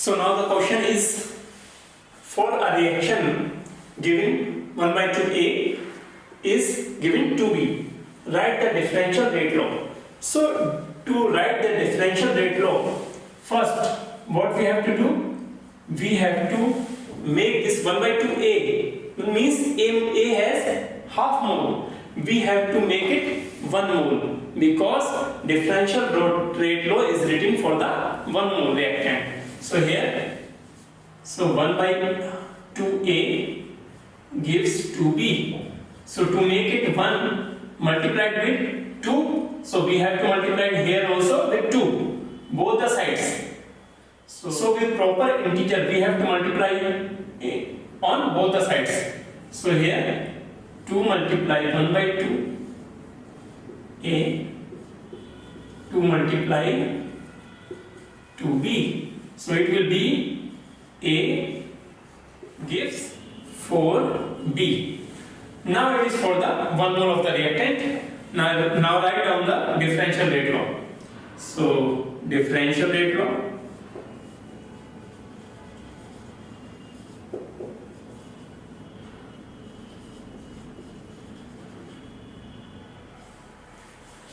So now the question is, for a reaction given 1 by 2A is given 2B, write the differential rate law. So to write the differential rate law, first what we have to do? We have to make this 1 by 2A, means A has half mole. We have to make it 1 mole because differential rate law is written for the 1 mole reactant. So here, so 1 by 2A gives 2B. So to make it 1 multiplied with 2, so we have to multiply here also with 2, both the sides. So with proper integer we have to multiply on both the sides. So here 2 multiply 1 by 2 A, 2 multiply 2B. So it will be A gives 4B. Now it is for the 1 mole of the reactant. Now write down the differential rate law. So differential rate law,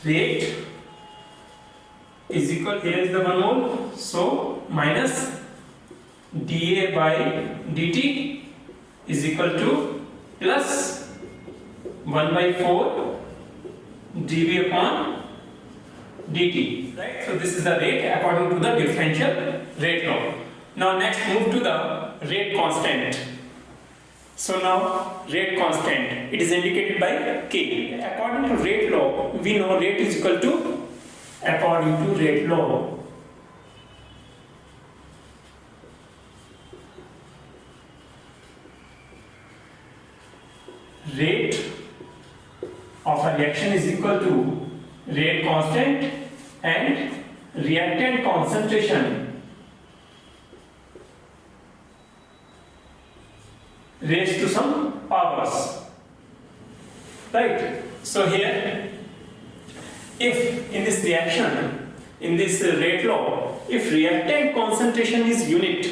rate is equal, here is the 1 mole, so minus dA by dt is equal to plus 1 by 4 dV upon dt, right? So this is the rate according to the differential rate law. Now next move to the rate constant. So now rate constant, it is indicated by K. According to rate law, we know rate is equal to, according to rate law, rate of a reaction is equal to rate constant and reactant concentration raised to some powers, right? So here, if in this reaction, in this rate law, if reactant concentration is unit,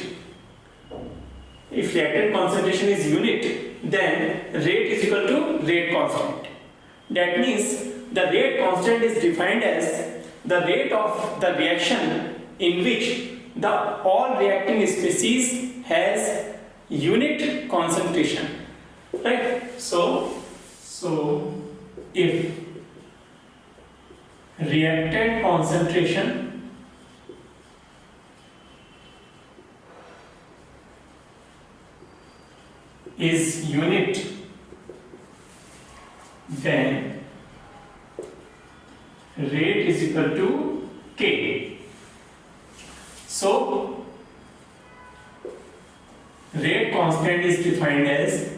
then rate is equal to rate constant. That means the rate constant is defined as the rate of the reaction in which the all reacting species has unit concentration, right? So if reactant concentration is unit, then rate is equal to K. So rate constant is defined as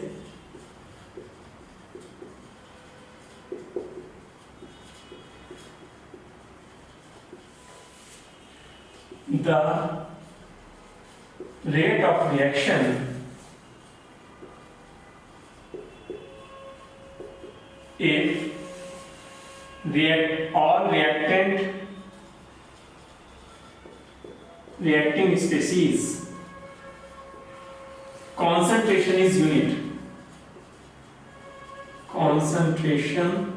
the rate of reaction if all reacting species concentration is unit. Concentration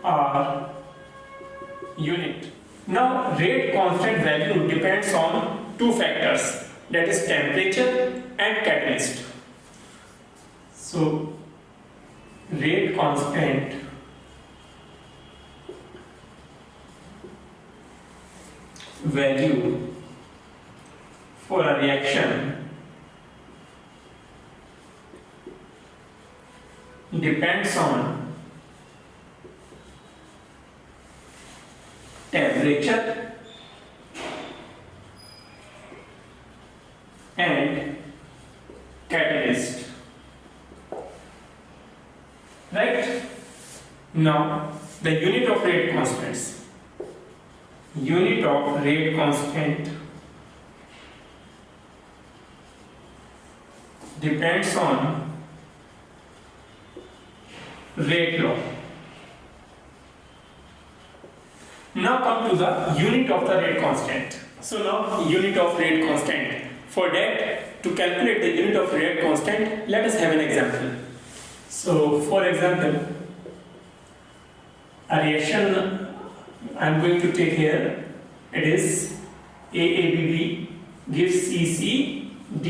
are unit. Now rate constant value depends on two factors, that is temperature and catalyst. So rate constant value for a reaction depends on temperature and catalyst, right? Now the unit of rate constants, unit of rate constant depends on rate law. Now come to the unit of the rate constant. So now unit of rate constant. For that, to calculate the unit of rate constant, let us have an example. So for example, a reaction I am going to take here, it is AABB gives CCDD.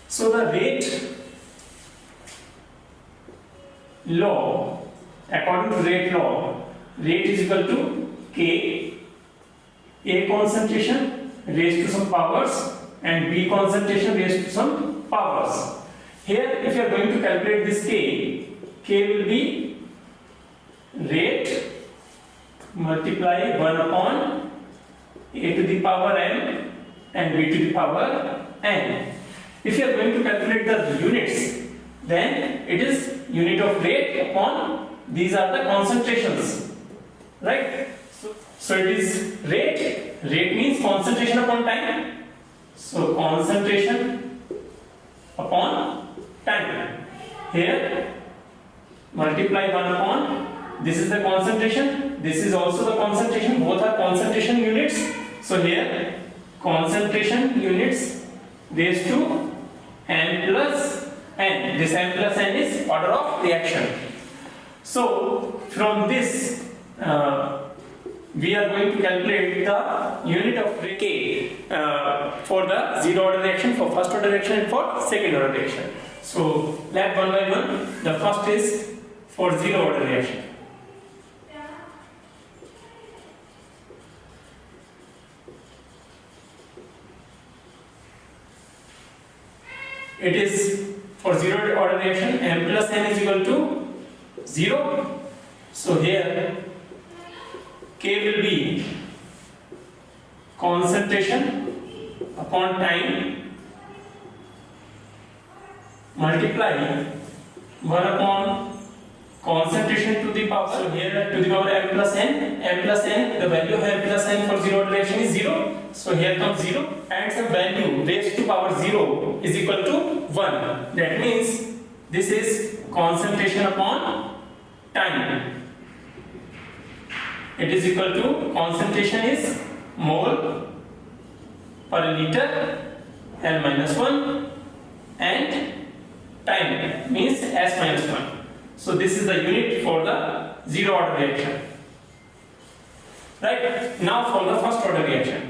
So the rate law, according to rate law, rate is equal to K, A concentration raised to some powers and B concentration raised to some powers. Here if you are going to calculate this K will be rate multiply 1 upon A to the power n and B to the power n. If you are going to calculate the units, then it is unit of rate upon these are the concentrations, right? So it is rate means concentration upon time. So concentration upon time. Here multiply 1 upon, this is the concentration, this is also the concentration, both are concentration units. So here concentration units raised to n plus n. This n plus n is order of reaction. So from this we are going to calculate the unit of K for the zero order reaction, for first order reaction and for second order reaction. So let one by one. The first is for zero order reaction. It is for zero order reaction, m plus n is equal to 0. So here K will be concentration upon time multiply 1 upon concentration to the power. So here to the power m plus n, the value of m plus n for zero order reaction is 0. So here comes 0 and some value raised to power 0 is equal to 1. That means this is concentration upon time. It is equal to, concentration is mole per liter L minus 1 and time means S minus 1. So this is the unit for the zero order reaction. Right? Now for the first order reaction.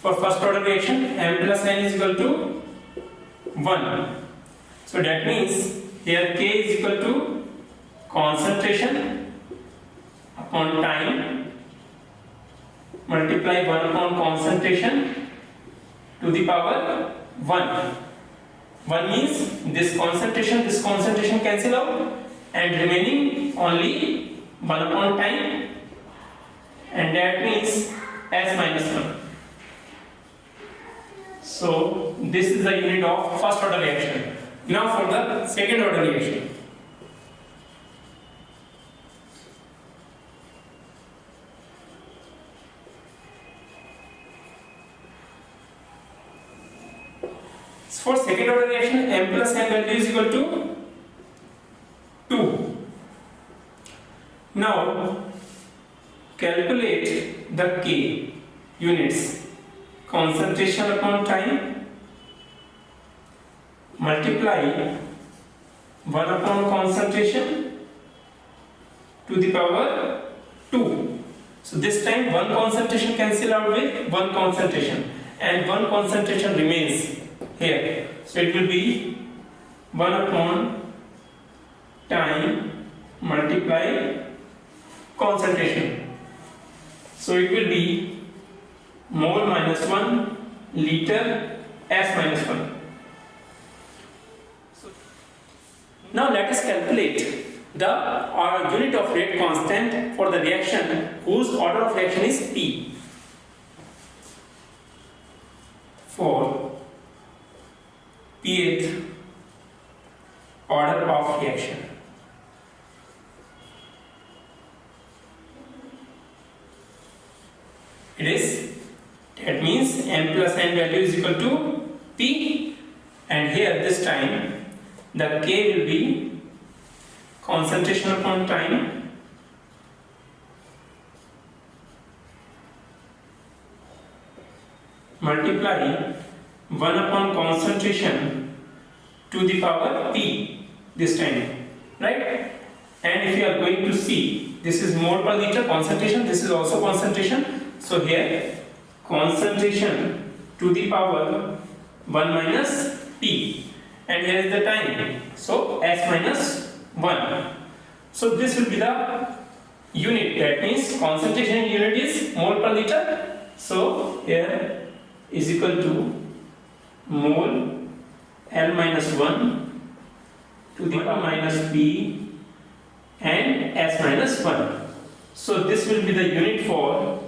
For first order reaction, m plus n is equal to 1. So that means here K is equal to concentration upon time multiply 1 upon concentration to the power 1. 1 means this concentration cancel out and remaining only 1 upon time, and that means S minus 1. So this is the unit of first order reaction. Now for the second order reaction. For second order reaction, m plus n value is equal to 2. Now calculate the K units. Concentration upon time multiply 1 upon concentration to the power 2. So this time one concentration cancel out with one concentration and one concentration remains here. So it will be 1 upon time multiply concentration. So it will be mole minus 1 liter S minus 1. Now let us calculate the unit of rate constant for the reaction whose order of reaction is P. For Pth order of reaction. It is, that means m plus n value is equal to P, and here this time the K will be concentration upon time multiply 1 upon concentration to the power P this time, right? And if you are going to see, this is mole per liter concentration, this is also concentration. So here concentration to the power 1 minus P, and here is the time, so S minus 1. So this will be the unit, that means concentration unit is mole per liter. So here is equal to mole L minus 1 to the power minus P and S minus 1. So this will be the unit for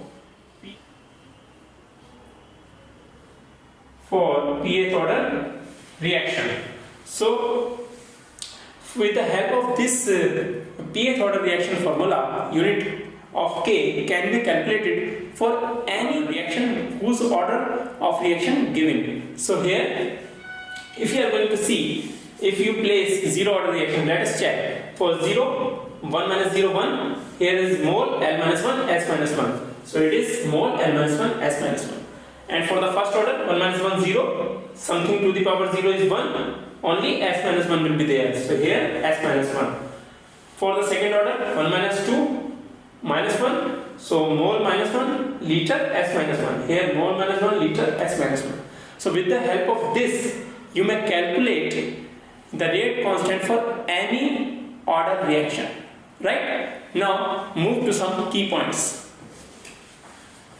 pH order reaction. So with the help of this pH order reaction formula, unit of K can be calculated for any reaction whose order of reaction given. So here, if you are going to see, if you place 0 order reaction, let us check. For 0, 1 minus 0, 1, here is mole L minus 1, S minus 1. So it is mole L minus 1, S minus 1. And for the first order, 1 minus 1, 0, something to the power 0 is 1, only S minus 1 will be there. So here S minus 1. For the second order, 1 minus 2, minus 1, so mole minus 1, liter, S minus 1. Here mole minus 1, liter, S minus 1. So with the help of this, you may calculate the rate constant for any order reaction. Right? Now move to some key points.